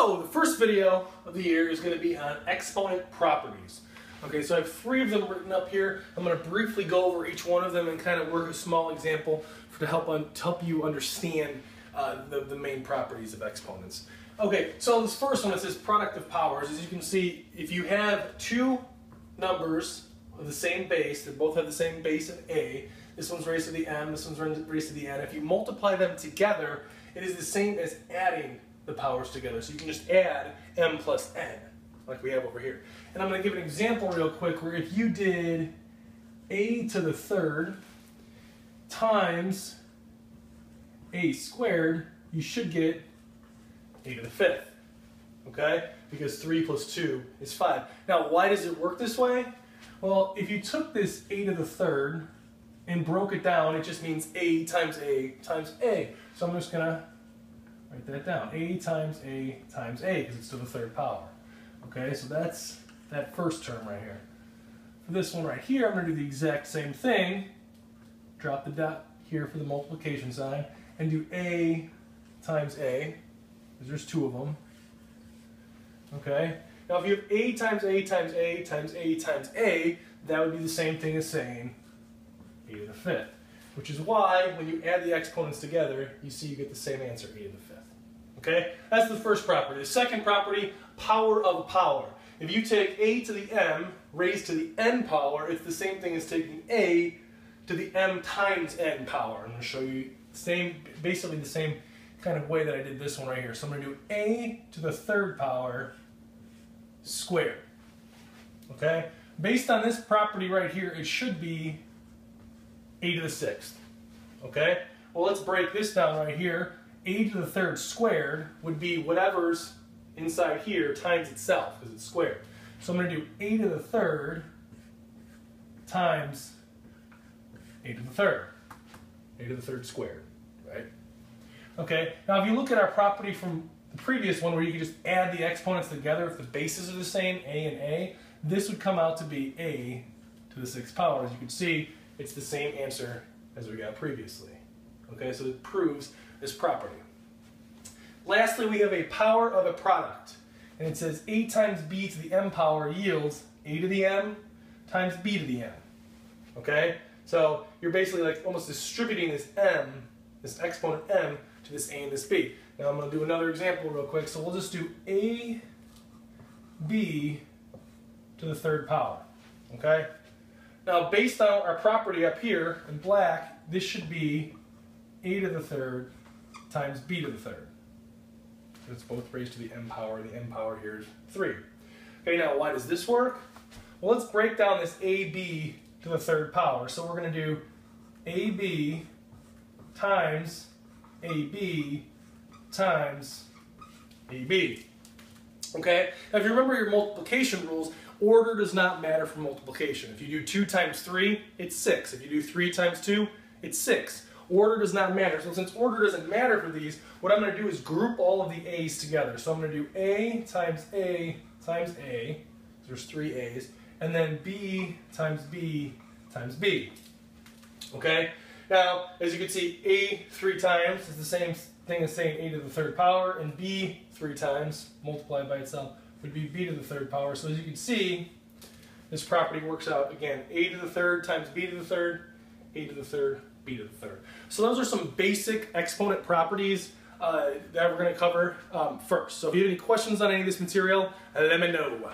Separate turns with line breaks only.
So the first video of the year is going to be on exponent properties. Okay, so I have 3 of them written up here. I'm going to briefly go over each one of them and kind of work a small example to help you understand the main properties of exponents. Okay, so this first one, it says product of powers. As you can see, if you have 2 numbers of the same base, that both have the same base of a, this one's raised to the m, this one's raised to the n. If you multiply them together, it is the same as adding the powers together. So you can just add m plus n, like we have over here. And I'm going to give an example real quick where if you did a to the 3rd times a squared, you should get a to the 5th, okay? Because 3 plus 2 is 5. Now, why does it work this way? Well, if you took this a to the 3rd and broke it down, it just means a times a times a. So I'm just going to write that down. A times a times a, because it's to the 3rd power. Okay, so that's that first term right here. For this one right here, I'm going to do the exact same thing. Drop the dot here for the multiplication sign, and do a times a, because there's 2 of them. Okay, now if you have a times a times a times a times a, that would be the same thing as saying a to the 5th, which is why when you add the exponents together, you see you get the same answer, a to the 5th. Okay, that's the first property. The second property, power of a power. If you take a to the m raised to the n power, it's the same thing as taking a to the m times n power. I'm going to show you basically the same kind of way that I did this one right here. So I'm going to do a to the 3rd power squared. Okay, based on this property right here, it should be a to the 6th. Okay, well, let's break this down right here. A to the 3rd squared would be whatever's inside here times itself, because it's squared. So I'm going to do a to the 3rd times a to the 3rd. A to the 3rd squared, right? Okay, now if you look at our property from the previous one where you could just add the exponents together if the bases are the same, a and a, this would come out to be a to the 6th power. As you can see, it's the same answer as we got previously. Okay, so it proves this property. Lastly, we have a power of a product. And it says a times b to the m power yields a to the m times b to the m. Okay? So you're basically like almost distributing this m, this exponent m, to this a and this b. Now I'm going to do another example real quick. So we'll just do a b to the 3rd power. Okay? Now based on our property up here in black, this should be a to the 3rd times b to the 3rd. It's both raised to the m power, and the m power here is 3. Okay, now why does this work? Well, let's break down this ab to the 3rd power. So we're going to do ab times ab times ab. Okay, now if you remember your multiplication rules, order does not matter for multiplication. If you do 2 times 3, it's 6. If you do 3 times 2, it's 6. Order does not matter. So since order doesn't matter for these, what I'm going to do is group all of the a's together. So I'm going to do a times a times a, so there's 3 a's, and then b times b times b. Okay? Now, as you can see, a 3 times is the same thing as saying a to the 3rd power, and b 3 times multiplied by itself would be b to the 3rd power. So as you can see, this property works out again, a to the 3rd times b to the 3rd, a to the 3rd, b to the 3rd. So those are some basic exponent properties that we're going to cover first. So if you have any questions on any of this material, let me know.